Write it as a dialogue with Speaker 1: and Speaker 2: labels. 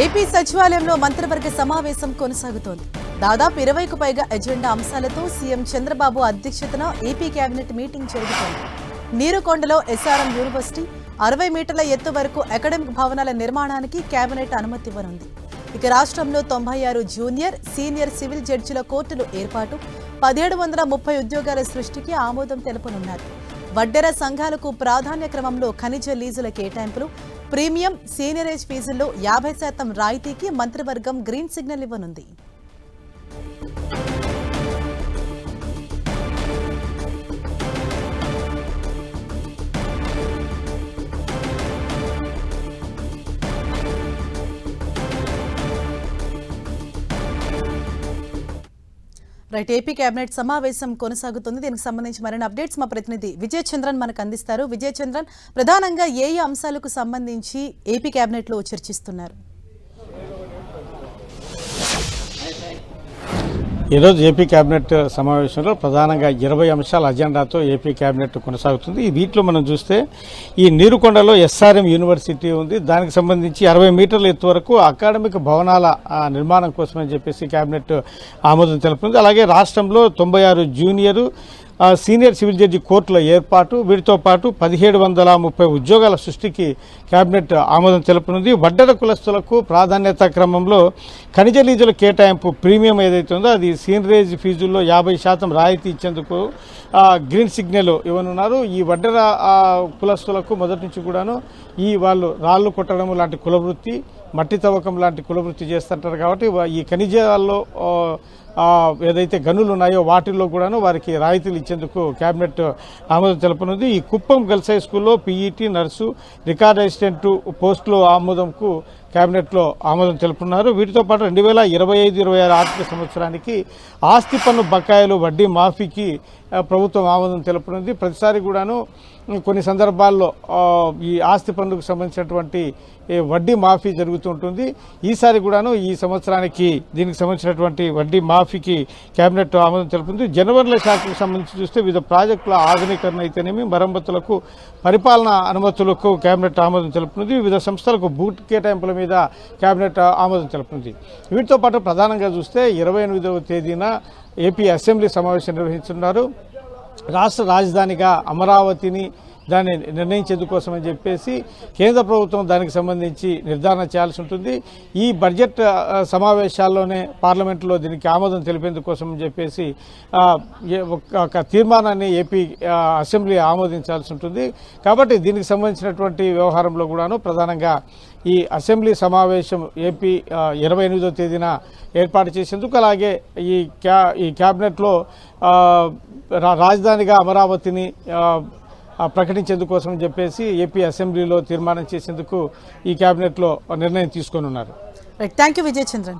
Speaker 1: AP సచివాలయంలో మంత్రివర్గ సమావేశం కొనసాగుతోంది. దాదాపు 20కు పైగా ఎజెండా అంశాలతో సీఎం చంద్రబాబు అధ్యక్షతన ఏపీ కేబినెట్ మీటింగ్ జరుగుతోంది. నీరుకొండలో ఎస్ఆర్ఎం యూనివర్సిటీ 60 మీటర్ల ఎత్తు వరకు అకాడమిక్ భవనాల నిర్మాణానికి కేబినెట్ అనుమతి ఇవ్వనుంది. ఇక రాష్ట్రంలో 96 జూనియర్, సీనియర్ సివిల్ జడ్జిల కోర్టులు ఏర్పాటు, 1730 ఉద్యోగాల సృష్టికి ఆమోదం తెలుపనున్నారు. వడ్డెర సంఘాలకు ప్రాధాన్య క్రమంలో ఖనిజ లీజుల కేటాయింపులు, ప్రీమియం, సీనియరేజ్ ఫీజుల్లో 50% రాయితీకి మంత్రివర్గం గ్రీన్ సిగ్నల్ ఇవ్వనుంది. రైట్, ఏపీ కేబినెట్ సమావేశం కొనసాగుతుంది. దీనికి సంబంధించి మరిన్ని అప్డేట్స్ మా ప్రతినిధి విజయ్ చంద్రన్ మనకు అందిస్తారు. విజయ్ చంద్రన్, ప్రధానంగా ఏ అంశాలకు సంబంధించి ఏపీ కేబినెట్ లో చర్చిస్తున్నారు?
Speaker 2: ఈరోజు ఏపీ కేబినెట్ సమావేశంలో ప్రధానంగా 20 అంశాల అజెండాతో ఏపీ కేబినెట్ కొనసాగుతుంది. వీటిలో మనం చూస్తే ఈ నీరుకొండలో ఎస్ఆర్ఎం యూనివర్సిటీ ఉంది. దానికి సంబంధించి 60 మీటర్ల ఎత్తు వరకు అకాడమిక్ భవనాల నిర్మాణం కోసమని చెప్పేసి కేబినెట్ ఆమోదం తెలుపుతుంది. అలాగే రాష్ట్రంలో 96 జూనియర్, సీనియర్ సివిల్ జడ్జి కోర్టుల ఏర్పాటు, వీటితో పాటు 1730 ఉద్యోగాల సృష్టికి కేబినెట్ ఆమోదం తెలుపనుంది. వడ్డెర కులస్తులకు ప్రాధాన్యత క్రమంలో ఖనిజ లీజుల కేటాయింపు ప్రీమియం ఏదైతే ఉందో అది సీనియరేజ్ ఫీజుల్లో 50% రాయితీ ఇచ్చేందుకు గ్రీన్ సిగ్నల్ ఇవ్వనున్నారు. ఈ వడ్డెర కులస్తులకు మొదటి నుంచి కూడాను వాళ్ళు రాళ్లు కొట్టడం లాంటి కులవృత్తి, మట్టి తవ్వకం లాంటి కులవృత్తి చేస్తుంటారు. కాబట్టి ఈ ఖనిజాల్లో ఏదైతే గనులు ఉన్నాయో వాటిల్లో కూడాను వారికి రాయితీలు ఇచ్చేందుకు కేబినెట్ ఆమోదం తెలుపనుంది. ఈ కుప్పం గర్ల్స్ హై స్కూల్లో పీఈటీ, నర్సు, రికార్డ్ అసిస్టెంట్ పోస్టులు ఆమోదంకు కేబినెట్లో ఆమోదం తెలుపుతున్నారు. వీటితో పాటు 2025-26 ఆర్థిక సంవత్సరానికి ఆస్తి పన్ను బకాయిలు వడ్డీ మాఫీకి ప్రభుత్వం ఆమోదం తెలుపుతుంది. ప్రతిసారి కూడాను కొన్ని సందర్భాల్లో ఈ ఆస్తి పన్నుకు సంబంధించినటువంటి వడ్డీ మాఫీ జరుగుతుంటుంది. ఈసారి కూడాను ఈ సంవత్సరానికి దీనికి సంబంధించినటువంటి వడ్డీ మాఫీకి కేబినెట్ ఆమోదం తెలుపుతుంది. జనవరుల శాఖకు సంబంధించి చూస్తే వివిధ ప్రాజెక్టుల ఆధునీకరణ అయితేనేమి, మరమ్మతులకు, పరిపాలనా అనుమతులకు కేబినెట్ ఆమోదం తెలుపుతుంది. వివిధ సంస్థలకు భూట్ కేటాయింపుల మీద కేబినెట్ ఆమోదం తెలుపుతుంది. వీటితో పాటు ప్రధానంగా చూస్తే 28వ తేదీన ఏపీ అసెంబ్లీ సమావేశం నిర్వహిస్తున్నారు. రాష్ట్ర రాజధానిగా అమరావతిని దాన్ని నిర్ణయించేందుకోసమని చెప్పేసి కేంద్ర ప్రభుత్వం దానికి సంబంధించి నిర్ధారణ చేయాల్సి ఉంటుంది. ఈ బడ్జెట్ సమావేశాల్లోనే పార్లమెంట్లో దీనికి ఆమోదం తెలిపేందుకోసం చెప్పేసి ఒక తీర్మానాన్ని ఏపీ అసెంబ్లీ ఆమోదించాల్సి ఉంటుంది. కాబట్టి దీనికి సంబంధించినటువంటి వ్యవహారంలో కూడాను ప్రధానంగా ఈ అసెంబ్లీ సమావేశం ఏపీ 28వ తేదీన ఏర్పాటు చేసేందుకు, అలాగే ఈ క్యాబినెట్లో రాజధానిగా అమరావతిని ప్రకటించేందుకోసం చెప్పేసి ఏపీ అసెంబ్లీలో తీర్మానం చేసేందుకు ఈ కేబినెట్లో నిర్ణయం తీసుకొని ఉన్నారు.
Speaker 1: Right, thank you Vijay Chandran.